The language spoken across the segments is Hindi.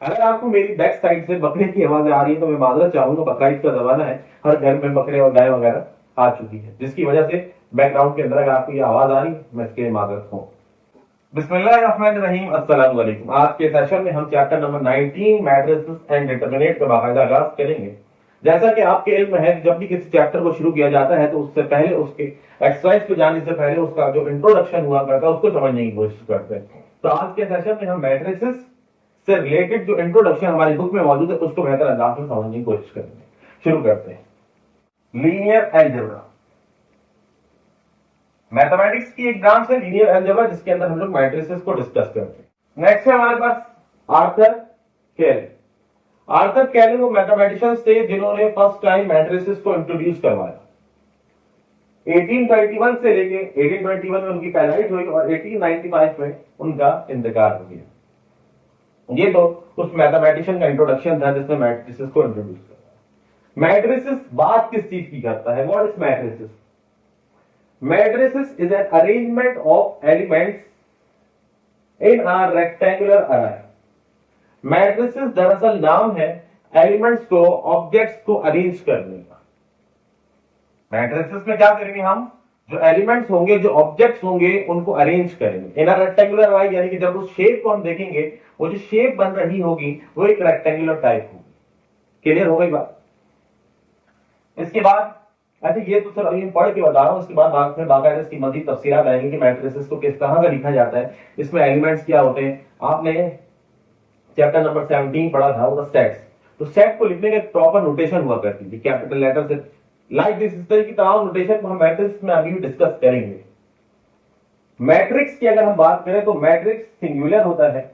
अगर आपको मेरी बैक साइड से बकरे की आवाज आ रही है तो मैं माजरत चाहूंगा। बकरीद का जमाना है, हर घर में बकरे और गाय वगैरह आ चुकी है, जिसकी वजह से बैकग्राउंड के अंदर अगर आपको ये आवाज आ रही है, मैं इसके लिए माजरत हूँ। बिस्मिल्लाहिर्रहमानिर्रहीम, अस्सलाम वालेकुम। आज के सेशन में हम chapter number 19 matrices and determinant का बाकायदा आगाज करेंगे। जैसा कि आपके इल्म है, जब भी किसी चैप्टर को शुरू किया जाता है तो उससे पहले, उसके एक्सरसाइज पे जाने से पहले उसका जो इंट्रोडक्शन हुआ करता है उसको समझने की कोशिश करते हैं। तो आज के सेशन में हम मैट्रिसेस से रिलेटेड जो इंट्रोडक्शन हमारी बुक में मौजूद है उसको बेहतर अंदाज में समझने की कोशिश करेंगे। शुरू करते हैं। लीनियर अलजेब्रा मैथमेटिक्स की एक ब्रांच है, लीनियर अलजेब्रा, जिसके अंदर हम लोग मैट्रिसेस को डिस्कस करते हैं। नेक्स्ट है हमारे पास आर्थर कैलन। आर्थर कैलन वो मैथमेटिशियंस थे जिन्होंने फर्स्ट टाइम मैट्रिसेस को इंट्रोड्यूस करवाया। 1821 से लेके 1821 में उनकी पैदाइश हुई और 1895 में उनका इंतकाल हो गया। ये तो उस मैथमेटिशियन का इंट्रोडक्शन था जिसने मैट्रिसेस को इंट्रोड्यूस किया। मैट्रिसेस बात किस चीज की करता है? What is matrices? Matrices is an arrangement of elements in a rectangular array. Matrices दरअसल नाम है एलिमेंट्स को, ऑब्जेक्ट्स को अरेंज करने का। मैट्रिसेस में क्या करेंगे हम? जो एलिमेंट्स होंगे, जो ऑब्जेक्ट्स होंगे, उनको अरेंज करेंगे इन अ रेक्टेंगुलर अरे, यानी कि जब उस शेप को हम देखेंगे, वो जो शेप बन रही होगी वो एक रेक्टेंगुलर टाइप होगी। क्लियर हो गई बात? इसके बाद अच्छा, ये तो सर अभी पढ़ के बता रहा हूं, उसके बाद बाद में बाकायदा इसकी मजीद तफसीलात आएंगी कि मैट्रिसेस को किस तरह का लिखा जाता है, इसमें एलिमेंट्स क्या होते हैं। आपने चैप्टर नंबर 17 पढ़ा था, वो सेट्स। तो सेट को लिखने का एक प्रॉपर नोटेशन हुआ करती थी, कैपिटल लेटर से लाइक दिस। इस तरह की तमाम नोटेशन को हम मैट्रिक्स में अभी भी डिस्कस करेंगे। मैट्रिक्स की अगर हम बात करें तो मैट्रिक्स सिंगुलर होता है,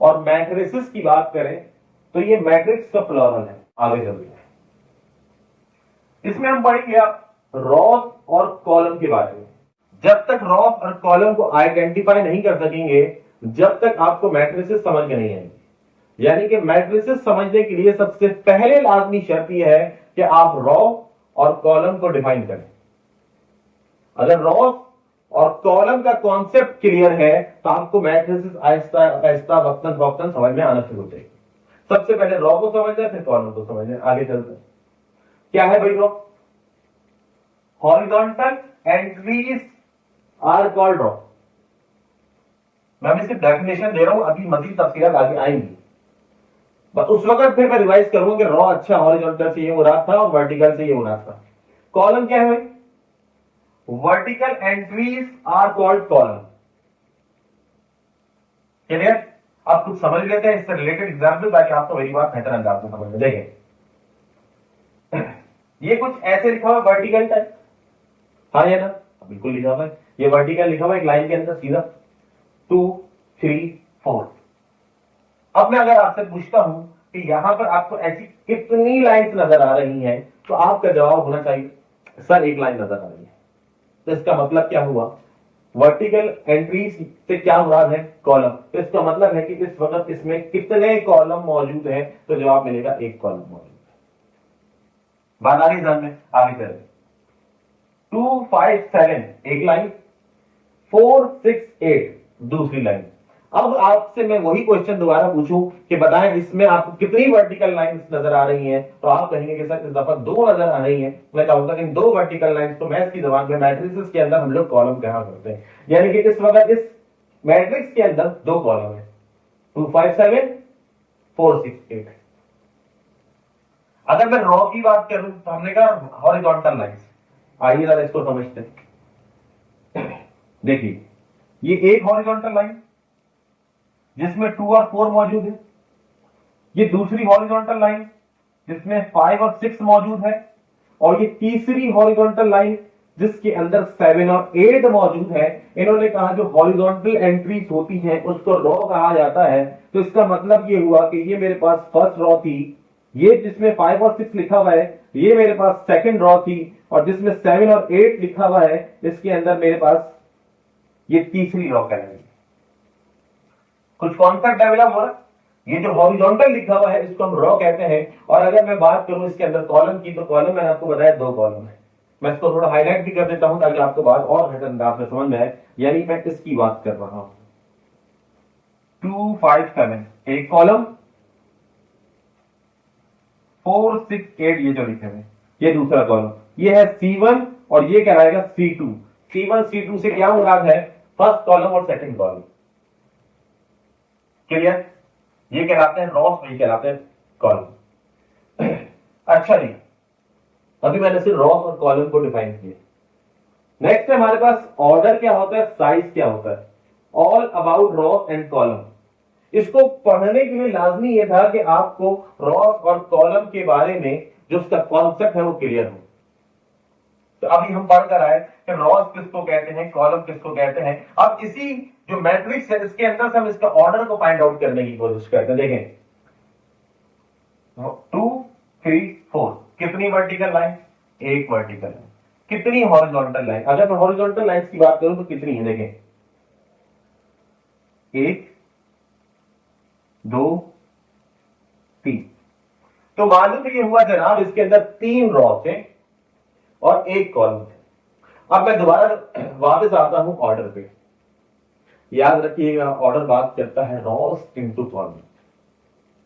और मैट्रिसेस की बात करें तो ये मैट्रिक्स का प्लुरल है। आगे चलते हैं, इसमें हम पढ़ेंगे आप रॉस और कॉलम के बारे में। जब तक रॉस और कॉलम को आइडेंटिफाई नहीं कर सकेंगे, जब तक आपको मैट्रिसेस समझ में नहीं आएंगे। यानी कि मैट्रिसेस समझने के लिए सबसे पहले लाजमी शर्त यह है कि आप रॉ और कॉलम को डिफाइन करें। अगर रॉ और कॉलम का कॉन्सेप्ट क्लियर है तो आपको मैट्रिसेस आहिस्ता आहिस्ता वक्तन वक्तन समझ में आना शुरू हो जाएगी। सबसे पहले रॉ को समझना है, फिर कॉलम को समझना है। आगे चलते हैं। क्या है भाई row? Horizontal entries are called row. मैं इसकी डेफिनेशन दे रहा हूं, अभी मजीद तफसीलात आगे आएंगी, बस उस वक्त फिर मैं रिवाइज करूंगा कि रॉ अच्छा हॉरिजॉन्टल से ये मुराद था और वर्टिकल से ये मुराद था। कॉलम क्या है भाई? Vertical entries are called column. Clear? आप कुछ समझ लेते हैं इससे रिलेटेड एग्जाम्पल, ताकि आपको मेरी बात बेहतर अंदाज में समझ में। देखें, ये कुछ ऐसे लिखा हुआ वर्टिकल टाइप, हाँ या ना? बिल्कुल लिखा हुआ है, ये वर्टिकल लिखा हुआ है एक लाइन के अंदर सीधा 2 3 4। अब मैं अगर आपसे पूछता हूं कि यहां पर आपको ऐसी कितनी लाइंस नजर आ रही हैं, तो आपका जवाब होना चाहिए सर एक लाइन नजर आ रही है। तो इसका मतलब क्या हुआ? वर्टिकल एंट्रीज से क्या मुराद है? कॉलम। तो इसका मतलब है कि इस वक्त इसमें कितने कॉलम मौजूद हैं? तो जवाब मिलेगा एक कॉलम मौजूद। बात आ रही ध्यान में? आगे चले। 2 5 7 एक लाइन, 4 6 8 दूसरी लाइन। अब आपसे मैं वही क्वेश्चन दोबारा पूछूं कि बताएं इसमें आपको कितनी वर्टिकल लाइंस नजर आ रही हैं, तो आप कहेंगे कि सर इस दफा 2 नजर आ रही हैं। मैं कहूंगा इन 2 वर्टिकल लाइंस तो मैथ्स की जबान में मैट्रिसेस के अंदर हम लोग कॉलम कहा करते हैं। यानी कि इस वक्त इस मैट्रिक्स के अंदर 2 कॉलम है, 2 5 7 4 6 8। अगर मैं रॉ की बात करूं तो हमने कहा हॉरिजॉन्टल लाइंस। आइए जरा इसको समझते हैं। देखिए, ये एक हॉरिजॉन्टल लाइन जिसमें 2 और 4 मौजूद है, ये दूसरी हॉरिजॉन्टल लाइन जिसमें 5 और 6 मौजूद है, और ये तीसरी हॉरिजॉन्टल लाइन जिसके अंदर 7 और 8 मौजूद है। इन्होंने कहा जो हॉरिजॉन्टल एंट्रीज होती हैं उसको रॉ कहा जाता है। तो इसका मतलब ये हुआ कि ये मेरे पास फर्स्ट रॉ थी, ये जिसमें 5 और 6 लिखा हुआ है, ये मेरे पास सेकंड रॉ थी, और जिसमें 7 और 8 लिखा हुआ है इसके अंदर मेरे पास ये तीसरी रॉ कहलाएगी। कुछ कॉन्सेप्ट डेवलप हो रहा है। ये जो हॉरिजॉन्टल लिखा हुआ है इसको हम रॉ कहते हैं। और अगर मैं बात करूं इसके अंदर कॉलम की, तो कॉलम मैंने आपको बताया 2 कॉलम है। मैं इसको थोड़ा हाईलाइट भी कर देता हूं ताकि आपको बात और बेहतर अंदाज में समझ में आए। यानी मैं किसकी बात कर रहा हूं? 2 5 7 एक कॉलम, 4 6 8 ये जो लिखे हुए ये दूसरा कॉलम, ये है C1 और ये कहलाएगा C2। C1 C2 से क्या मुराद है? फर्स्ट कॉलम और सेकंड कॉलम। क्लियर? ये कहलाते हैं रॉस, ये कहलाते हैं कॉलम। अच्छा जी, अभी मैंने सिर्फ रॉस और कॉलम को डिफाइन किया। नेक्स्ट हमारे पास ऑर्डर क्या होता है, साइज क्या होता है। All about Ross and column. इसको पढ़ने के लिए लाजमी यह था कि आपको रॉस और कॉलम के बारे में जो उसका कॉन्सेप्ट है वो क्लियर हो। तो अभी हम पढ़ कर आए कि रॉस किसको कहते हैं, कॉलम किसको कहते हैं। अब इसी जो मैट्रिक्स है इसके अंदर से हम इसका ऑर्डर को फाइंड आउट करने की कोशिश करते हैं। देखें 2 3 4 कितनी वर्टिकल लाइन? एक वर्टिकल लाइन। कितनी हॉरिजॉन्टल लाइन? अगर मैं हॉरिजॉन्टल लाइंस की बात करूं तो कितनी है? देखें 1 2 3। तो मालूम ये हुआ जनाब इसके अंदर 3 रॉस है और 1 कॉलम है। अब मैं दोबारा वापस आता हूं ऑर्डर पे। याद रखिएगा ऑर्डर बात करता है रॉस इनटू कॉलम।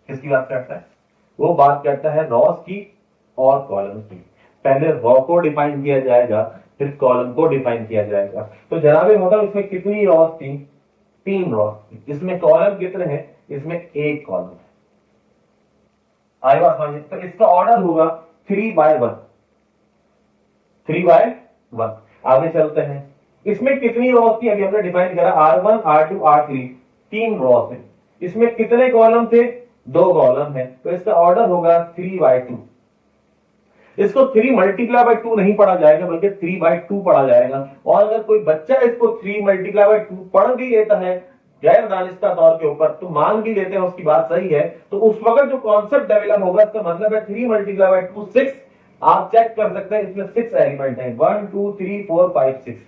किसकी बात करता है? वो बात करता है रॉस की और कॉलम की। पहले रॉ को डिफाइन किया जाएगा, फिर कॉलम को डिफाइन किया जाएगा। तो जनाबे मतलब इसमें कितनी रॉस थी? 3 रॉस। इसमें कॉलम कितने हैं? इसमें 1 कॉलम है। आई बात समझिए? तो इसका ऑर्डर होगा 3/1। 3/1। आगे चलते हैं। इसमें कितनी रॉस थी? अभी हमने डिफाइन करा R1 R2 R3, 3 रॉस है। इसमें कितने कॉलम थे? 2 कॉलम है। तो इसका ऑर्डर होगा 3/2। इसको 3 मल्टीप्लाई बाय 2 नहीं पढ़ा जाएगा बल्कि 3/2 पढ़ा जाएगा। और अगर कोई बच्चा इसको 3 मल्टीप्लाई बाय 2 पढ़ भी लेता है गैर दानिस्ता तौर के ऊपर, तो मान भी लेते हैं उसकी बात सही है, तो उस वक्त जो कॉन्सेप्ट डेवलप होगा इसका मतलब है 3 मल्टीप्लाई बाय 2 6। आप चेक कर सकते हैं इसमें 6 एलिमेंट है, 1 2 3 4 5 6।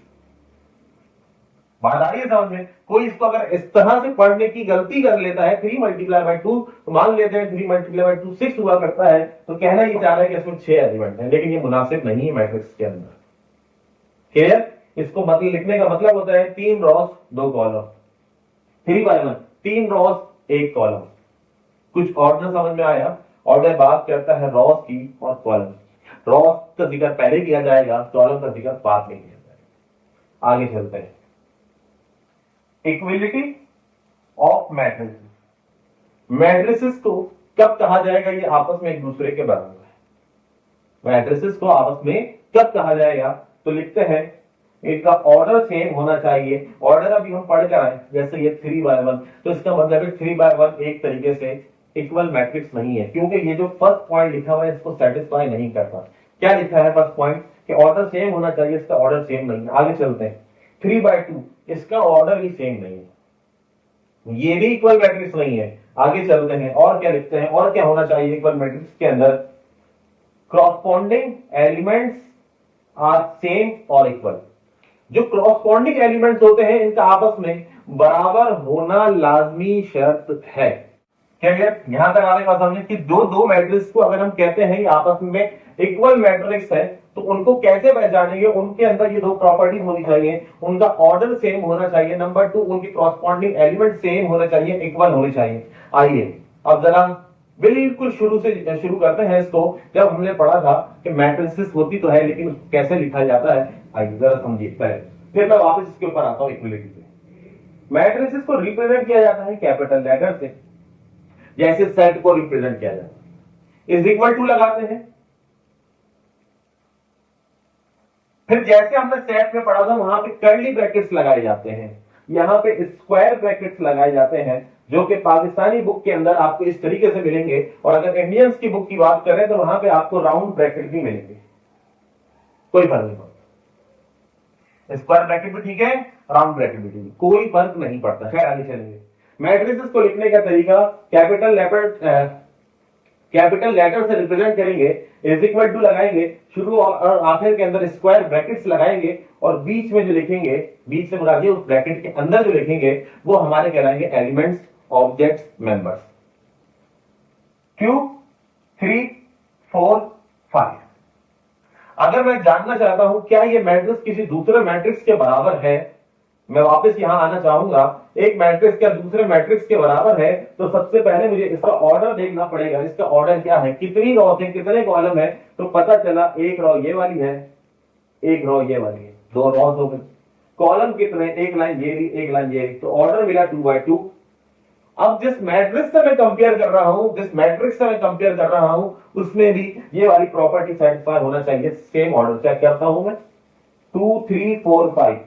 बात आ रही है समझ में? कोई इसको अगर इस तरह से पढ़ने की गलती कर लेता है 3 मल्टीप्लाई बाय 2, तो मान लेते हैं 3 मल्टीप्लाई बाय 2 6 हुआ करता है, तो कहना ये चाह रहा है कि इसमें 6 एलिमेंट है, लेकिन ये मुनासिब नहीं है मैट्रिक्स के अंदर। क्लियर? इसको मतलब लिखने का मतलब होता है 3 रॉस 2 कॉलम। 3/1 3 Ross 1 column. कुछ ऑर्डर समझ में आया? ऑर्डर बात करता है रॉस की और कॉलम। रॉस का जिक्र पहले किया जाएगा, कॉलम का जिक्र बाद में किया जाएगा। आगे चलते हैं। Equality of matrices. मैट्रिसेस को कब कहा जाएगा ये आपस में एक दूसरे के बराबर है। मैट्रिसेस को आपस में कब कहा जाएगा? तो लिखते हैं इनका ऑर्डर सेम होना चाहिए। ऑर्डर अभी हम पढ़ कर आए, जैसे ये 3/1, तो इसका मतलब है 3/1 एक तरीके से इक्वल मैट्रिक्स नहीं है, क्योंकि ये जो फर्स्ट पॉइंट लिखा हुआ है इसको सेटिस्फाई नहीं करता। क्या लिखा है फर्स्ट पॉइंट? कि ऑर्डर सेम होना चाहिए, इसका ऑर्डर सेम नहीं है। आगे चलते हैं। 3/2 इसका ऑर्डर भी सेम नहीं है, ये भी इक्वल मैट्रिक्स नहीं है। आगे चलते हैं और क्या लिखते हैं, और क्या होना चाहिए इक्वल मैट्रिक्स के अंदर? क्रॉसपॉन्डिंग एलिमेंट्स आर सेम और इक्वल। जो क्रॉसपॉन्डिंग एलिमेंट्स होते हैं इनका आपस में बराबर होना लाजमी शर्त है। क्या यहां तक आने का समझे कि दो मैट्रिक्स को अगर हम कहते हैं आपस में इक्वल मैट्रिक्स है, तो उनको कैसे पहचानेंगे? उनके अंदर ये 2 प्रॉपर्टीज होनी चाहिए, उनका ऑर्डर सेम होना चाहिए, नंबर 2 उनकी क्रॉसपॉन्डिंग एलिमेंट सेम होने चाहिए, इक्वल होने चाहिए। आइए अब जरा बिल्कुल शुरू से शुरू करते हैं इसको। जब हमने पढ़ा था कि मैट्रिसेस होती तो है लेकिन कैसे लिखा जाता है, आइए जरा समझिए पहले, फिर मैं वापस इसके ऊपर आता हूं इक्वलिटी पे। मैट्रिसेस को रिप्रेजेंट किया जाता है कैपिटल लेटर से, जैसे सेट को रिप्रेजेंट किया जाता है, इज इक्वल टू लगाते हैं। फिर जैसे हमने सेट में पढ़ा था वहां पे कर्ली ब्रैकेट्स लगाए जाते हैं, यहां पे स्क्वायर ब्रैकेट्स लगाए जाते हैं, जो कि पाकिस्तानी बुक के अंदर आपको इस तरीके से मिलेंगे, और अगर इंडियंस की बुक की बात करें तो वहां पे आपको राउंड ब्रैकेट भी मिलेंगे। कोई फर्क नहीं पड़ता, स्क्वायर ब्रैकेट भी ठीक है, राउंड ब्रैकेट भी ठीक है, कोई फर्क नहीं पड़ता। खैर आगे चलेंगे। मैट्रिसेस को लिखने का तरीका कैपिटल लेटर से रिप्रेजेंट करेंगे, इज इक्वल टू लगाएंगे, शुरू और आखिर के अंदर स्क्वायर ब्रैकेट्स लगाएंगे, और बीच में जो लिखेंगे, बीच से मुराद उस ब्रैकेट के अंदर जो लिखेंगे वो हमारे कहलाएंगे एलिमेंट्स, ऑब्जेक्ट्स, मेंबर्स। क्यों? 3 4 5। अगर मैं जानना चाहता हूं क्या ये मैट्रिक्स किसी दूसरे मैट्रिक्स के बराबर है, मैं वापस यहां आना चाहूंगा, एक मैट्रिक्स क्या दूसरे मैट्रिक्स के बराबर है, तो सबसे पहले मुझे इसका ऑर्डर देखना पड़ेगा। इसका ऑर्डर क्या है, कितनी रॉ है, कितने कॉलम है, तो पता चला एक रॉ ये वाली है, एक रॉ ये वाली है, दो रॉस हो गई। कॉलम कितने, एक लाइन ये रही, एक लाइन ये रही, तो ऑर्डर मिला 2/2। अब जिस मैट्रिक्स से मैं कंपेयर कर रहा हूं, जिस मैट्रिक्स से मैं कंपेयर कर रहा हूं, उसमें भी ये वाली प्रॉपर्टी सेटिस्फाई होना चाहिए। सेम ऑर्डर चेक करता हूं मैं, 2 3 4 5,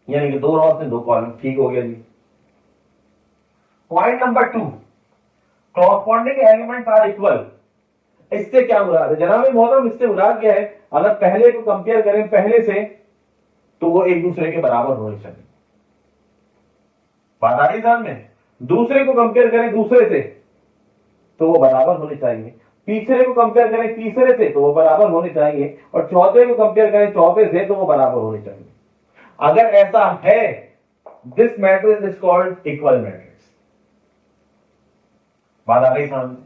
यानी कि दो रॉस में दो कॉलम। ठीक हो गया जी। Point number 2, corresponding elements are equal. इससे क्या मुराद है जनाब मोहतरम, इससे मुराद क्या है, अगर पहले को कंपेयर करें पहले से, तो वो एक दूसरे के बराबर होने चाहिए। बात आ रही ध्यान में, दूसरे को कंपेयर करें दूसरे से, तो वो बराबर होने चाहिए। तीसरे को कंपेयर करें तीसरे से, तो वो बराबर होने चाहिए। और चौथे को कंपेयर करें चौथे से, तो वो बराबर होने चाहिए। अगर ऐसा है, this matrix is called equal matrix. बात आ गई सामने।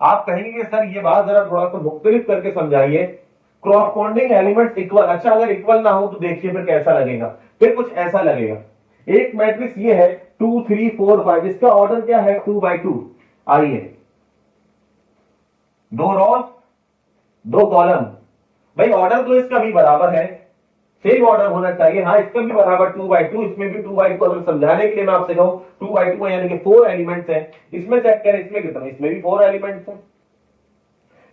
आप कहेंगे सर ये बात जरा थोड़ा सा मुख्तलिफ करके समझाइए, कॉरस्पॉन्डिंग एलिमेंट्स इक्वल। अच्छा अगर इक्वल ना हो तो देखिए फिर कैसा लगेगा, फिर कुछ ऐसा लगेगा। एक मैट्रिक्स ये है 2 3 4 5, इसका ऑर्डर क्या है 2/2। आइए, दो रॉस दो कॉलम, भाई ऑर्डर तो इसका भी बराबर है, सेम ऑर्डर होना चाहिए। हाँ इसका भी बराबर 2/2, इसमें भी 2/2। अगर समझाने के लिए मैं आपसे कहूं 2/2 यानी कि 4 एलिमेंट्स हैं। इसमें चेक करें इसमें कितना, इसमें भी 4 एलिमेंट्स हैं।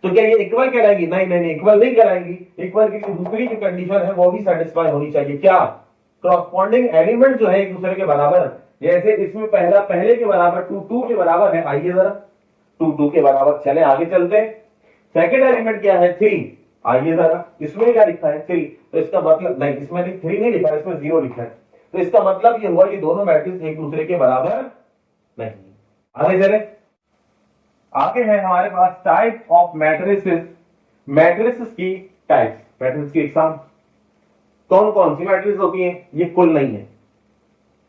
तो क्या ये इक्वल कहलाएगी? नहीं नहीं, इक्वल नहीं कहलाएंगी। इक्वल की दूसरी जो कंडीशन है वो भी सेटिस्फाई होनी चाहिए। क्या? कॉरस्पॉन्डिंग एलिमेंट जो है एक दूसरे के बराबर। जैसे इसमें पहला पहले के बराबर 2 2 के बराबर है। आइए जरा 2 2 के बराबर, चले आगे चलते हैं। सेकेंड एलिमेंट क्या है 3। आइए जरा, इसमें क्या लिखा है 3, तो इसका मतलब नहीं, इसमें 3 नहीं लिखा है, इसमें 0 लिखा है। तो इसका मतलब ये हुआ कि दोनों मैट्रिक्स एक दूसरे के बराबर नहीं। आगे चले, आगे है हमारे पास टाइप ऑफ मैट्रिसेस। मैट्रिसेस की टाइप्स, मैट्रिक्स की एग्जाम कौन कौन सी मैट्रिक्स होती हैं, ये कुल नहीं है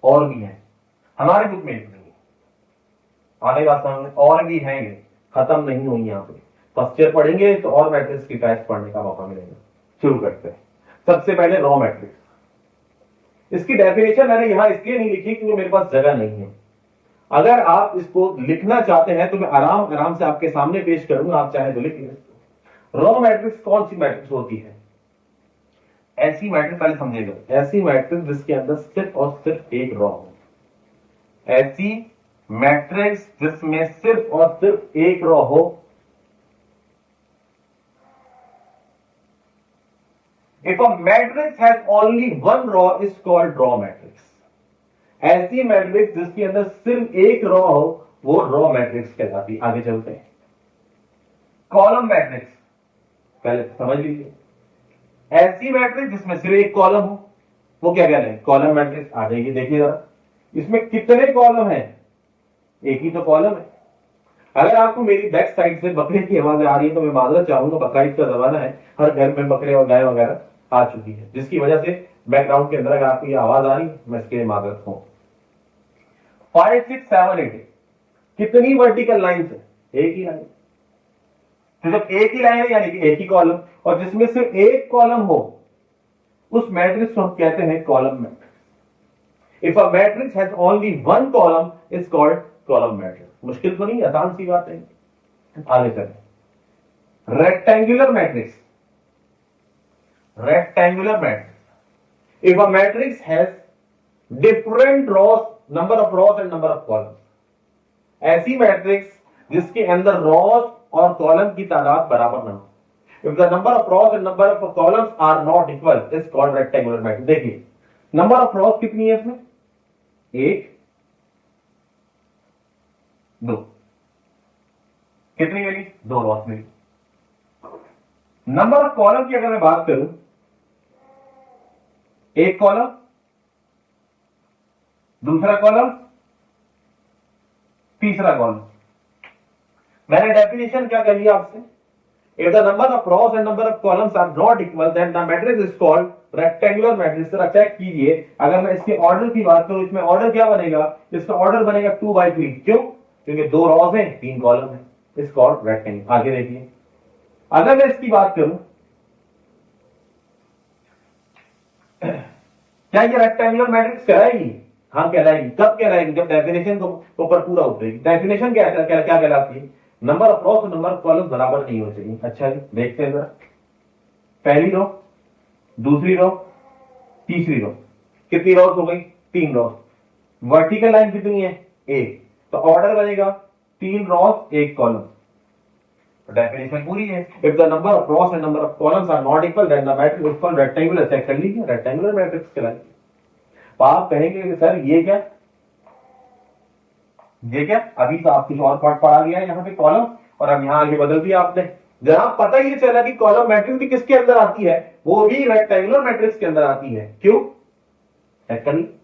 और भी है, हमारे बुक में एक नहीं है। आने बात सामने और भी है, ये खत्म नहीं हुई। यहाँ पे फर्स्ट ईयर पढ़ेंगे तो और मैट्रिक्स की टाइप्स पढ़ने का मौका मिलेगा। शुरू करते हैं। सबसे पहले रॉ मैट्रिक्स। इसकी डेफिनेशन मैंने यहां इसलिए नहीं लिखी क्योंकि मेरे पास जगह नहीं है। अगर आप इसको लिखना चाहते हैं तो मैं आराम आराम से आपके सामने पेश करूंगा, आप चाहे तो लिख लें। रॉ मैट्रिक्स कौन सी मैट्रिक्स होती है? ऐसी मैट्रिक्स, पहले समझिएगा, ऐसी मैट्रिक्स जिसके अंदर सिर्फ और सिर्फ एक रॉ हो। ऐसी मैट्रिक्स जिसमें सिर्फ और सिर्फ एक रॉ हो। If a matrix has only one row is called raw matrix. ऐसी मैट्रिक्स जिसके अंदर सिर्फ एक रॉ हो वो रॉ मैट्रिक्स कहलाती है। आगे चलते हैं। कॉलम मैट्रिक्स पहले समझ लीजिए। ऐसी मैट्रिक्स जिसमें सिर्फ एक कॉलम हो वो क्या कहते हैं? Column matrix. आ जाइए देखिए जरा, इसमें कितने कॉलम है? एक ही तो कॉलम है। अगर आपको मेरी बैक साइड से बकरे की आवाज आ रही है तो मैं माजरत चाहूंगा, बकरीद का जमाना है, हर घर में बकरे और गाय वगैरह आ चुकी है, जिसकी वजह से बैकग्राउंड के अंदर अगर आपको ये आवाज आ रही है मैं इसके लिए माजरत हूं। 5 6 7 8 कितनी वर्टिकल लाइन है? एक ही लाइन। तो जब एक ही लाइन है यानी कि एक ही कॉलम, और जिसमें सिर्फ एक कॉलम हो उस मैट्रिक्स को हम कहते हैं column matrix. If a matrix has only one column is called column matrix. मुश्किल तो नहीं, आसान सी बात है। आगे चलें। Rectangular matrix. rectangular matrix, if a matrix has different rows, number of rows and number of columns, ऐसी मैट्रिक्स जिसके अंदर रॉस और कॉलम की तादाद बराबर ना हो, if the number of rows and number of columns are not equal is called rectangular matrix। देखिए नंबर ऑफ रॉस कितनी है इसमें? 1 2, कितनी मिली? 2 रॉस मिली। नंबर ऑफ कॉलम की अगर मैं बात करूं, एक कॉलम, दूसरा कॉलम, तीसरा कॉलम। मैंने डेफिनेशन क्या कही आपसे? If the number of rows and number of columns are not equal then the matrix is called rectangular matrix. जरा चेक कीजिए, अगर मैं इसके ऑर्डर की बात करूं, इसमें ऑर्डर क्या बनेगा? इसका ऑर्डर बनेगा 2/3। क्यों? क्योंकि 2 रॉस हैं 3 कॉलम है। इस कॉल्ड रेक्टेंगल। आगे देखिए, अगर मैं इसकी बात करूं क्या ये रेक्टेंगुलर मैट्रिक्स कहलाएगी? हाँ कहलाएगी। कब कहलाएगी? जब डेफिनेशन को ऊपर पूरा उतरेगी। डेफिनेशन क्या कहलाती है? नंबर ऑफ रॉस और नंबर ऑफ कॉलम बराबर नहीं हो चाहिए। अच्छा जी देखते हैं जरा, पहली रो, दूसरी रो, तीसरी रो, कितनी रॉस हो गई? 3 रॉस। वर्टिकल लाइन कितनी है? 1। तो ऑर्डर बनेगा 3 रॉस 1 कॉलम। डेफिनेशन पूरी है। If the number of rows and number of columns are not equal then the matrix is called rectangular. Check कर लीजिए, रेक्टेंगुलर मैट्रिक्स कहलाएगी। तो आप कहेंगे कि सर ये क्या अभी तो आप कुछ और पार्ट पढ़ा गया है यहाँ पे कॉलम, और अब यहाँ आगे बदल दिया आपने। जहां पता ही चला कि कॉलम मैट्रिक्स भी किसके अंदर आती है, वो भी रेक्टेंगुलर मैट्रिक्स के अंदर आती है। क्यों? चेक कर लीजिए।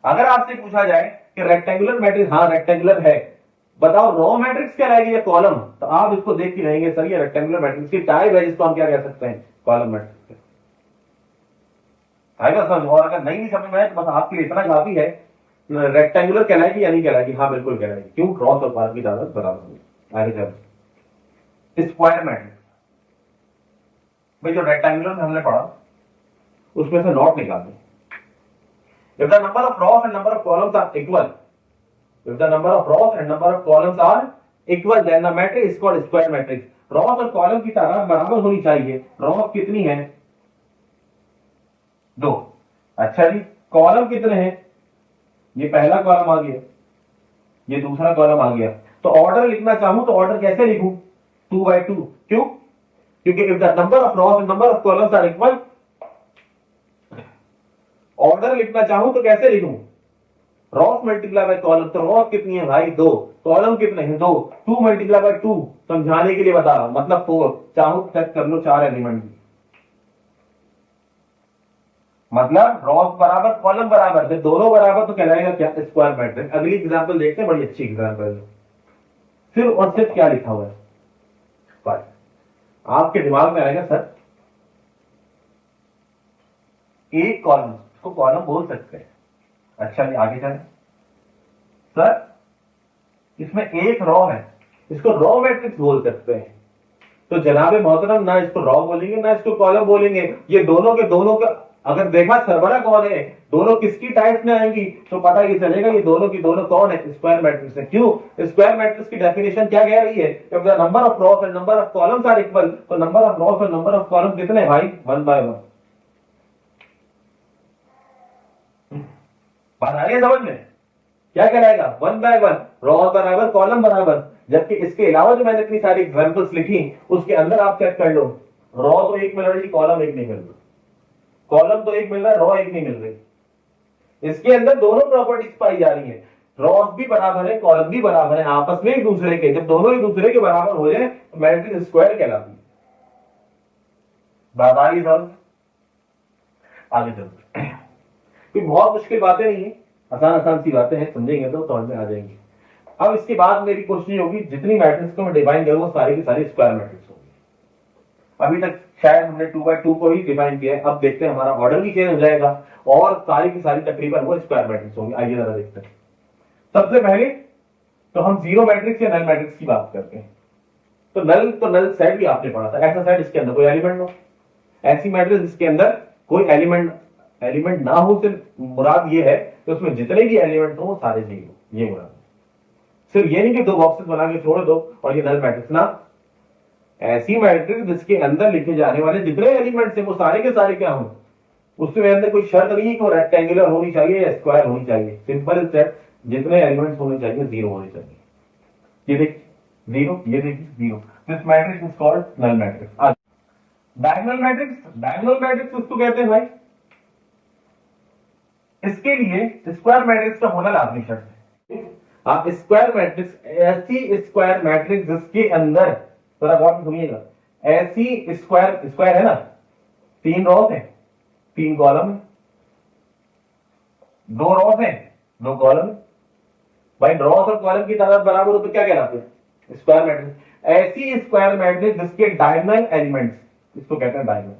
अगर आपसे पूछा जाए कि रेक्टेंगुलर मैट्रिक्स, हाँ रेक्टेंगुलर है, बताओ रो मैट्रिक्स क्या रहेगी या कॉलम, तो आप इसको देख के रहेंगे सर ये रेक्टेंगुलर मैट्रिक्स की टाइप है, जिसको हम क्या कह सकते हैं? Column matrix. आएगा समझ? और अगर नहीं समझ में आए तो बस आपके लिए इतना काफी है, रेक्टेंगुलर कहलाएगी या नहीं कहलाएगी? हाँ बिल्कुल कहलाएगी। क्यों? क्रॉस और कॉलम की तादाद बराबर होगी। आगे चलो, स्क्वायर मैट्रिक्स। भाई जो रेक्टेंगुलर में हमने पढ़ा उसमें से नॉट निकालते। If the number of rows and number of columns are equal, if the number of rows and number of columns are equal, then the matrix is called square matrix. rows और कॉलम की तादाद बराबर होनी चाहिए। rows कितनी है? 2। अच्छा जी, कॉलम कितने हैं? ये पहला कॉलम आ गया, ये दूसरा कॉलम आ गया। तो ऑर्डर लिखना चाहूं तो ऑर्डर कैसे लिखूं? 2/2। क्यों? क्योंकि if the number of rows and number of columns are equal, order लिखना चाहूं तो कैसे लिखूं? Ross multiply by column. तो रॉस कितनी है भाई? 2। कॉलम कितने हैं? 2। 2 मल्टीप्लाई बाय 2, समझाने के लिए बता रहा हूं, मतलब 4। चाहूं चेक कर लो 4 एलिमेंट की, मतलब रॉस बराबर कॉलम बराबर, जब दोनों बराबर तो कहलाएगा क्या? Square matrix. अगली एग्जांपल देखते हैं, बड़ी अच्छी एग्जांपल है। फिर और सिर्फ क्या लिखा हुआ है? आपके दिमाग में आएगा सर एक कॉलम को कॉलम बोल सकते हैं। अच्छा जी आगे चलें। सर इसमें एक रॉ है, इसको रॉ मैट्रिक्स बोल सकते हैं। तो जनाबे मोहतरम, ना इसको रॉ बोलेंगे ना इसको कॉलम बोलेंगे। ये दोनों के दोनों का अगर देखा सरबरा कौन है, दोनों किसकी टाइप में आएंगी तो पता ये चलेगा ये दोनों की दोनों कौन है? स्क्वायर मैट्रिक्स है। क्यों? स्क्वायर मैट्रिक्स की डेफिनेशन क्या कह रही है? If the number of rows and number of columns are equal, तो नंबर ऑफ रॉस और नंबर ऑफ कॉलम कितने हैं भाई? 1/1। बात आ रही है समझ में? क्या कहलाएगा? 1/1, रॉ बराबर कॉलम बराबर। जबकि इसके अलावा जो मैंने इतनी सारी एग्जांपल्स लिखी उसके अंदर आप चेक कर लो, रॉ तो एक मिल रही, कॉलम एक नहीं मिल रही, कॉलम तो एक मिल रहा है, रॉ एक नहीं मिल रही। इसके अंदर दोनों प्रॉपर्टीज पाई जा रही है, रॉस भी बराबर है, कॉलम भी बराबर है, आपस में एक दूसरे के। जब दोनों एक दूसरे के बराबर हो जाए तो मैट्रिक्स स्क्वायर कहलाती है। बात आ रही है? आगे चलते हैं। कोई बहुत मुश्किल बातें नहीं है, आसान सी बातें हैं, समझेंगे तो समझ में आ जाएंगी। अब इसके बाद मेरी कोशिश होगी जितनी मैट्रिक्स को मैं डिफाइन करूंगा सारी की सारी स्क्वायर मैट्रिक्स होगी। अभी तक शायद हमने 2/2 को ही डिफाइन किया है, अब देखते हैं हमारा ऑर्डर भी चेंज हो जाएगा और सारी की सारी तकरीबन वो स्क्वायर मैट्रिक्स होंगी। आइए जरा देखते हैं। सबसे पहले तो हम जीरो मैट्रिक्स या नल मैट्रिक्स की बात करते हैं। तो नल सेट भी आपने पढ़ा था, ऐसा सेट इसके अंदर कोई एलिमेंट हो, ऐसी मैट्रिक्स जिसके अंदर कोई एलिमेंट ना हो, सिर्फ मुराद ये है कि उसमें जितने भी एलिमेंट हो सारे जीरो, ये मुराद। सिर्फ ये नहीं कि 2 बॉक्सेस बना के छोड़ दो और ये नल मैट्रिक्स ना, ऐसी मैट्रिक्स जिसके अंदर लिखे जाने वाले जितने एलिमेंट्स हैं वो सारे के सारे क्या हो, उसमें अंदर कोई शर्त नहीं है कि वो रेक्टेंगुलर होनी चाहिए या स्क्वायर होनी चाहिए। सिंपल सेट, जितने एलिमेंट्स होने चाहिए जीरो होने चाहिए। ये देखिए जीरो, ये देखिए zero. This matrix is called null matrix. Diagonal matrix उसको कहते हैं भाई, इसके लिए स्क्वायर मैट्रिक्स का होना लाजमी शर्त है। आप स्क्वायर मैट्रिक्स, ऐसी स्क्वायर मैट्रिक्स जिसके अंदर, थोड़ा गौर से सुनिएगा, ऐसी स्क्वायर है ना, 3 रॉस है, 3 कॉलम है, 2 रॉस है, 2 कॉलम है। भाई रॉस और कॉलम की तादाद बराबर हो तो क्या कहलाते हैं? Square matrix. ऐसी स्क्वायर मैट्रिक्स जिसके डायगोनल एलिमेंट्स, इसको कहते हैं डायगोनल।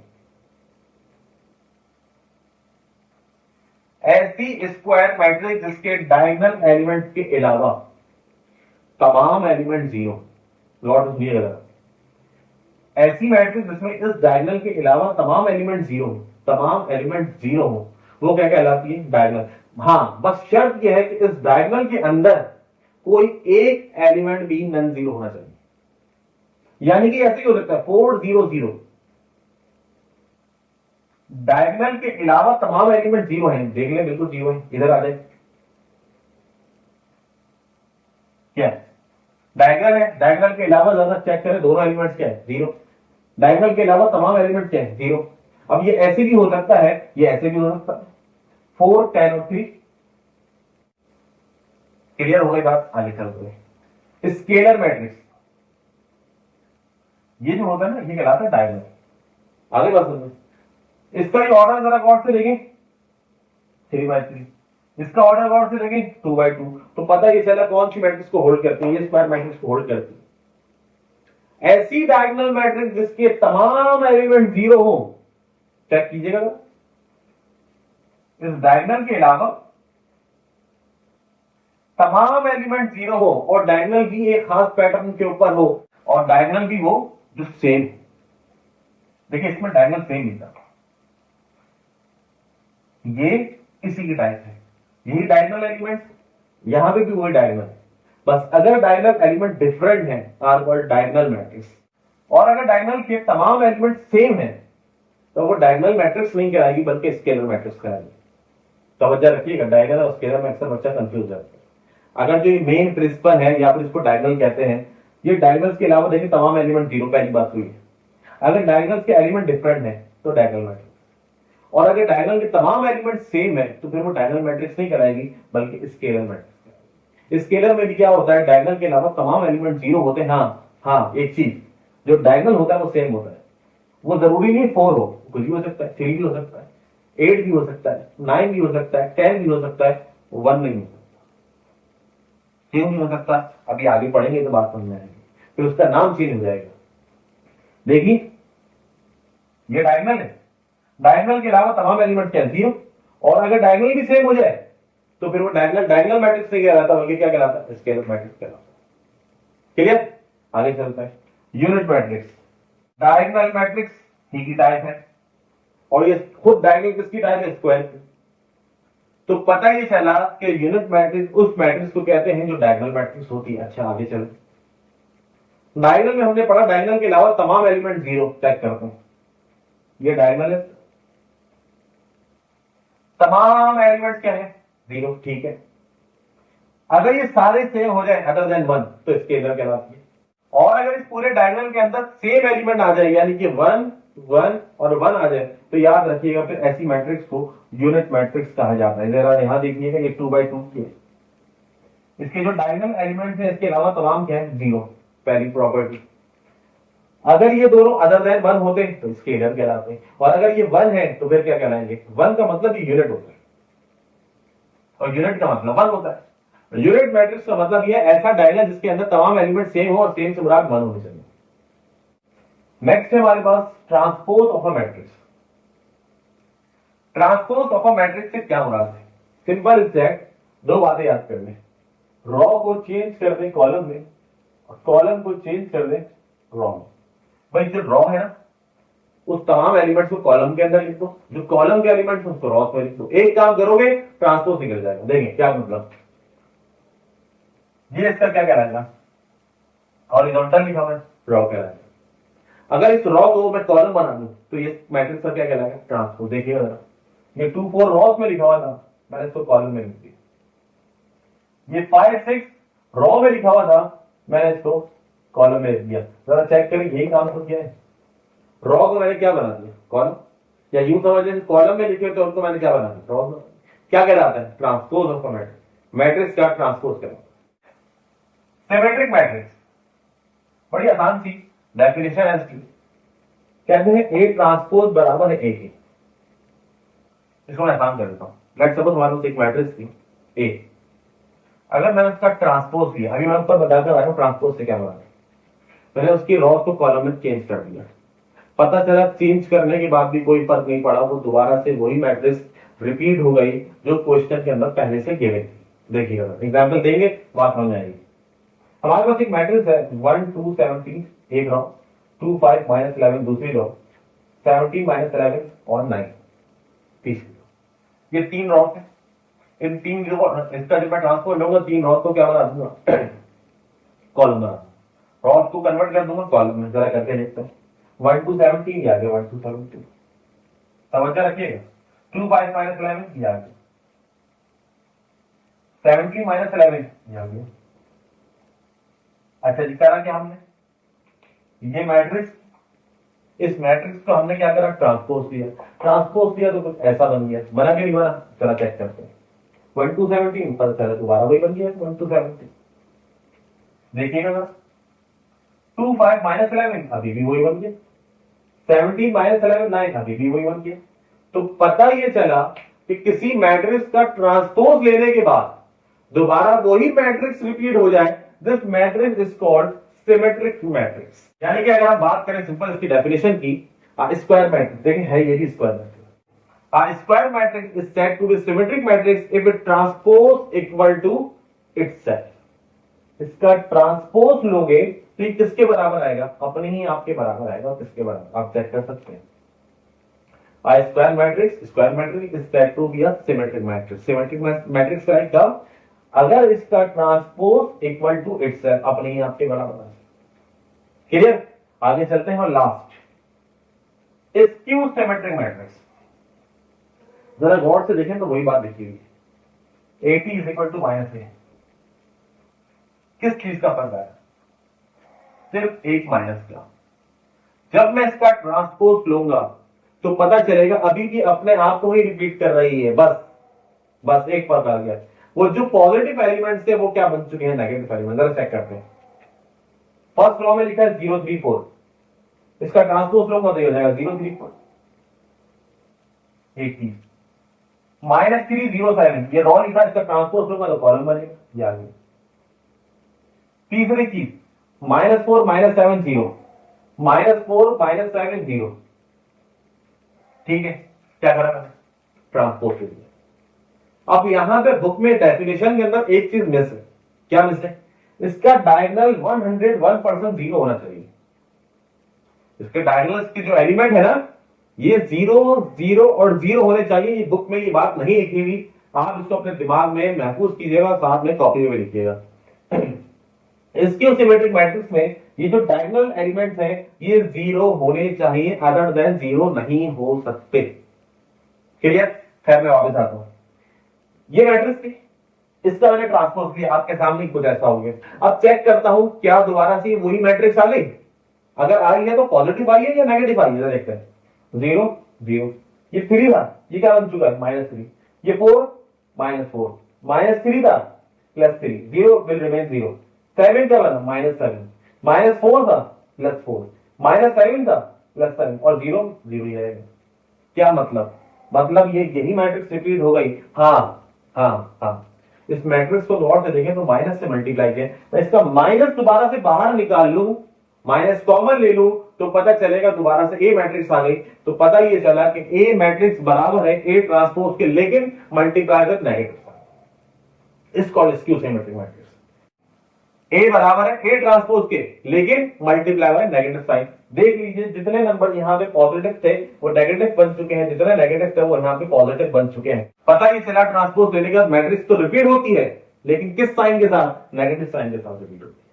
ऐसी स्क्वायर मैट्रिक्स जिसके डायगोनल एलिमेंट्स के अलावा तमाम एलिमेंट जीरो। लॉट सुनिएगा, ऐसी मैट्रिक्स जिसमें इस डायगोनल के अलावा तमाम एलिमेंट जीरो हो, वो क्या कहलाती है, डायगोनल। हाँ, बस शर्त यह है कि इस डायगोनल के अंदर कोई एक एलिमेंट भी नॉन जीरो होना चाहिए, यानी कि ऐसे ही हो सकता है 4 0 0, डायगोनल के अलावा तमाम एलिमेंट जीरो हैं, देख ले बिल्कुल जीरो है, इधर आ जाए, क्या डायगोनल है, डायगोनल के अलावा ज्यादा चेक करें दोनों एलिमेंट्स क्या है, जीरो, डायगोनल के अलावा तमाम एलिमेंट क्या है, जीरो। अब ये ऐसे भी हो सकता है, ये ऐसे भी हो सकता है, 4 10 और 3, क्लियर हो गई बात, आगे चलते हैं। स्केलर मैट्रिक्स, ये जो होता है ना, ये कहलाता है डायगोनल। आगे बात सुनिए, इसका ही ऑर्डर जरा गौर से देखें, 3/3, इसका ऑर्डर गौर से देखें 2/2, तो पता ये चला कौन सी मैट्रिक्स को होल्ड करती है, ये स्क्वायर मैट्रिक्स को होल्ड करती है। ऐसी डायगोनल मैट्रिक्स जिसके तमाम एलिमेंट जीरो हो, चेक कीजिएगा, इस डायगोनल के अलावा तमाम एलिमेंट जीरो हो और डायगोनल भी एक खास पैटर्न के ऊपर हो और डायगोनल भी वो जो सेम, देखिए इसमें डायगोनल सेम नहीं था, ये इसी की टाइप है, यही डायगोनल एलिमेंट, यहां पे भी वही डायगोनल, बस अगर डायगोनल एलिमेंट डिफरेंट है आर कॉल्ड डायगोनल मैट्रिक्स, और अगर डायगोनल के तमाम एलिमेंट सेम है तो वो डायगोनल मैट्रिक्स नहीं कहलाएगी बल्कि स्केलर मैट्रिक्स कहलाएगी। तवज्जो रखिएगा, डायगोनल और स्केलर में अक्सर बच्चा कंफ्यूज जाता है। अगर जो मेन प्रिंसिपल है या फिर इसको डायगोनल कहते हैं, ये डायगोनल्स के अलावा देखिए तमाम एलिमेंट जीरो, पहली बात हुई है। अगर डायगोनल्स के एलिमेंट डिफरेंट है तो डायगोनल मैट्रिक्स, और अगर डायगोनल के तमाम एलिमेंट सेम है तो फिर वो डायगोनल मैट्रिक्स नहीं कहलाएगी बल्कि स्केलर मैट्रिक्स। स्केलर में भी क्या होता है, डायगोनल के अलावा तमाम एलिमेंट जीरो होते हैं। हाँ, एक चीज, जो डायगोनल होता है वो सेम होता है, वो जरूरी नहीं 4 हो, कुछ भी हो सकता है, 3 भी हो सकता है, 8 भी हो सकता है, 9 भी हो सकता है, 10 भी हो सकता है, 1 नहीं हो सकता, क्यों नहीं हो सकता, अभी आगे पढ़ेंगे तो बात समझ में आएगी, फिर उसका नाम चेंज हो जाएगा। देखिए ये डायगोनल है, डायगोनल के अलावा तमाम एलिमेंट क्या है, जीरो, और अगर डायगोनल भी सेम हो जाए तो फिर वो डायगोनल मैट्रिक्स नहीं कहलाता बल्कि क्या कहलाता है, स्केलर मैट्रिक्स कहलाता है। क्लियर, आगे चलता है। यूनिट मैट्रिक्स, डायगोनल मैट्रिक्स ही की टाइप है, और ये खुद डायगोनल किसकी टाइप है, स्क्वायर की। तो पता ये चला कि यूनिट मैट्रिक्स उस मैट्रिक्स को कहते हैं जो डायगोनल मैट्रिक्स होती है। अच्छा आगे चलो, डायगोनल में हमने पढ़ा डायगोनल के अलावा तमाम एलिमेंट जीरो, चेक करते हैं, ये डायगोनल है, तमाम एलिमेंट क्या है, जीरो, ठीक है। अगर ये सारे सेम हो जाए अदर देन 1 तो स्केलर कहलाती है, और अगर इस पूरे डायगोनल के अंदर सेम एलिमेंट आ जाए यानी कि 1 1 और 1 आ जाए तो याद रखिएगा फिर ऐसी मैट्रिक्स को यूनिट मैट्रिक्स कहा जाता है। जरा यहां देखिएगा, ये 2/2 की है, इसके जो डायगोनल एलिमेंट्स हैं इसके अलावा तमाम क्या है, जीरो, पहली प्रॉपर्टी। अगर ये दोनों अदर देन 1 होते तो स्केलर कहलाते हैं, और अगर ये 1 है तो फिर क्या कहलाएंगे, 1 का मतलब ये यूनिट होता है, और यूनिट का मतलब 1 होता है। यूनिट मैट्रिक्स का मतलब ये ऐसा डायगोनल जिसके अंदर तमाम एलिमेंट सेम हो और सेम से मुराद 1 होने चाहिए। नेक्स्ट है हमारे पास transpose of a matrix. Transpose of a matrix से क्या मुराद है, सिंपल इज दैट, दो बातें याद कर लें, रॉ को चेंज कर दें कॉलम में और कॉलम को चेंज कर दें रॉ में। भाई जो रॉ है ना उस तमाम एलिमेंट्स को कॉलम के अंदर लिख दो, जो कॉलम के एलिमेंट्स उसको रॉ में लिख दो, एक काम करोगे ट्रांसपोज निकल जाएगा। देखें क्या मतलब, ये इसका क्या कहलाएगा, हॉरिजॉन्टल लिखा हुआ है, रॉ कहलाएगा। अगर इस रॉ को मैं कॉलम बना दूं तो ये मैट्रिक्स का क्या कहलाएगा, ट्रांसपोज। देखिएगा जरा, ये 2 4 रॉस में लिखा हुआ था, मैंने इसको कॉलम में लिख दिया। ये 5 6 रॉ में लिखा हुआ था, मैंने इसको कॉलम में लिख दिया। जरा चेक करें, यही काम तो किया है, रॉ को मैंने क्या बना दिया, कॉलम, या यूं समझ लें कॉलम में लिखे तो उनको मैंने क्या बना दिया, रॉ। क्या कहलाता है, transpose of a matrix, matrix का ट्रांसपोज कहलाता है। सिमेट्रिक मैट्रिक्स, बड़ी आसान सी डेफिनेशन है इसकी, कहते हैं ए ट्रांसपोज बराबर है ए के। इसको मैं आसान कर देता हूं, लेट्स सपोज हमारे पास एक मैट्रिक्स थी ए, अगर मैंने उसका ट्रांसपोज लिया, अभी मैं ऊपर बताकर आया हूं ट्रांसपोज से क्या बना, मैंने उसकी रॉ को कॉलम में चेंज कर दिया, पता चला चेंज करने के बाद भी कोई फर्क नहीं पड़ा, वो दोबारा से वही मैट्रिक्स रिपीट हो गई जो क्वेश्चन के अंदर पहले से गिवन थी। देखिएगा एग्जाम्पल देंगे बात समझ आएगी। हमारे पास एक मैट्रिक्स है 1 2 17 एक रॉ, 2 5 -11 दूसरी रॉ, 17 -11 और 9 तीसरी रॉ। ये 3 रॉड है, इन 3 जो इसका जब मैं ट्रांसपोज लूंगा 3 रॉड को क्या बना दूंगा, कॉलम बना दूंगा, रॉड को कन्वर्ट कर दूंगा कॉलम में। जरा करके देखते हैं। 1 to 17 ये आ गया, 1 to 17 समझ रखिएगा। 2 5 minus 11 ये आ गया, 17 minus 11 ये आ गया। अच्छा जी, करा क्या हमने, ये मैट्रिक्स, इस मैट्रिक्स को हमने क्या करा, ट्रांसपोज दिया। ट्रांसपोज दिया तो कुछ ऐसा बन गया, बना के नहीं बना, चला चेक करते हैं। 1 to 17 पता चला दोबारा वही बन गया 1 to 17। देखिएगा ना, 2 5 minus 11 अभी भी वही बन गया, 17 minus 11 9 अभी भी वही बन गया। तो पता ये चला कि किसी मैट्रिक्स का ट्रांसपोज लेने के बाद दोबारा वही मैट्रिक्स रिपीट हो जाए, this matrix is called symmetric matrix. यानी कि अगर हम बात करें सिंपल इसकी डेफिनेशन की, स्क्वायर मैट्रिक्स देखें है ये भी square matrix. A square matrix is said to be symmetric matrix if it transpose equal to itself। इसका ट्रांसपोज लोगे तो ये किसके बराबर आएगा, अपने ही आपके बराबर आएगा। किसके बराबर आप चेक कर सकते हैं। A square matrix is said to be a symmetric matrix। Symmetric matrix का कब, अगर इसका ट्रांसपोज इक्वल टू इटसेल्फ, अपने ही आपके बराबर आएगा। क्लियर, आगे चलते हैं। और लास्ट स्क्यू सिमेट्रिक मैट्रिक्स, जरा गौर से देखें तो वही बात लिखी हुई है, 80 इज इक्वल टू माइनस ए। किस चीज का फर्क आया, सिर्फ एक माइनस का। जब मैं इसका ट्रांसपोज लूंगा तो पता चलेगा अभी भी अपने आप को ही रिपीट कर रही है, बस एक फर्क आ गया। वो जो पॉजिटिव एलिमेंट्स थे वो क्या बन चुके हैं, नेगेटिव एलिमेंट। जरा चेक करते हैं। फर्स्ट रो में लिखा है 0 3 4, इसका ट्रांसपोज लूंगा तो ये हो जाएगा 0 3 4 80 -3 0 7, ये रॉ लिखा है, इसका ट्रांसपोज लूंगा तो कॉलम बनेगा, ये आ गया। तीसरी चीज -4 -7 0, -4 -7 0, ठीक है। क्या करा मैंने, ट्रांसपोज ले लिया। अब यहां पे बुक में डेफिनेशन के अंदर एक चीज मिस है। क्या मिस है, इसका डायगोनल 101% 0 होना चाहिए। इसके डायगोनल के जो एलिमेंट है ना, ये 0 0 और 0 होने चाहिए। ये बुक में ये बात नहीं लिखी हुई, आप इसको अपने दिमाग में महफूज कीजिएगा, साथ में कॉपी में लिखिएगा। इसके सिमेट्रिक मैट्रिक्स में ये जो डायगोनल एलिमेंट्स हैं ये 0 होने चाहिए, अदर देन 0 नहीं हो सकते। क्लियर, खैर मैं वापस आता हूं। ये मैट्रिक्स थी, इसका मैंने ट्रांसपोज लिया, आपके सामने कुछ ऐसा हो गया। अब चेक करता हूं क्या दोबारा से वही मैट्रिक्स आ गई। अगर आई है तो पॉजिटिव आई है या नेगेटिव आई है, देखते हैं। 0 0, ये 3 था, ये क्या बन चुका है -3। ये 4 -4, -3 था +3, 0 विल रिमेन 0। 7 क्या बना -7, -4 था +4, -7 था +7 और 0 0 ही रहेगा। क्या मतलब ये यही मैट्रिक्स रिपीट हो गई। हाँ, इस मैट्रिक्स को गौर से देखें तो माइनस से मल्टीप्लाई किया, तो इसका माइनस दोबारा से बाहर निकाल लूं, माइनस कॉमन ले लूं तो पता चलेगा दोबारा से ए मैट्रिक्स आ गई। तो पता ये चला कि ए मैट्रिक्स बराबर है ए ट्रांसपोज के, लेकिन multiply with negative sign. Is called skew symmetric matrix. A बराबर है ए ट्रांसपोज के, लेकिन मल्टीप्लाई बाय नेगेटिव साइन। देख लीजिए जितने नंबर यहाँ पे पॉजिटिव थे वो नेगेटिव बन चुके हैं, जितने नेगेटिव थे वो यहाँ पे पॉजिटिव बन चुके हैं। पता ही चला ट्रांसपोज लेने के बाद मैट्रिक्स तो रिपीट होती है, लेकिन किस साइन के साथ, नेगेटिव साइन के साथ रिपीट होती है।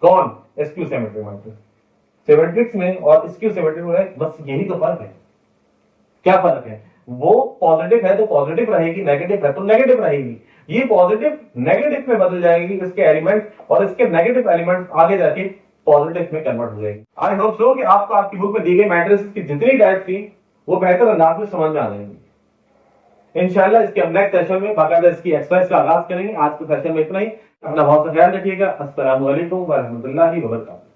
कौन, स्क्यू सिमेट्रिक मैट्रिक्स। सिमेट्रिक्स में और स्क्यू सिमेट्रिक में बस यही तो फर्क है। क्या फर्क है, वो पॉजिटिव है तो पॉजिटिव रहेगी, नेगेटिव है तो नेगेटिव रहेगी। ये पॉजिटिव नेगेटिव में बदल जाएगी इसके एलिमेंट, और इसके नेगेटिव एलिमेंट आगे जाके पॉजिटिव में कन्वर्ट हो जाएगी। आई होप सो कि आपको आपकी बुक में दी गई मैट्रिक्स की जितनी टाइप थी वो बेहतर अंदाज में समझ में आ जाएंगी। इंशाल्लाह इसके अब नेक्स्ट सेशन में बाकायदा इसकी एक्सरसाइज का आगाज करेंगे। आज के सेशन में इतना ही। अपना बहुत सा ख्याल रखिएगा। अस्सलाम वालेकुम व रहमतुल्लाहि व बरकातहू।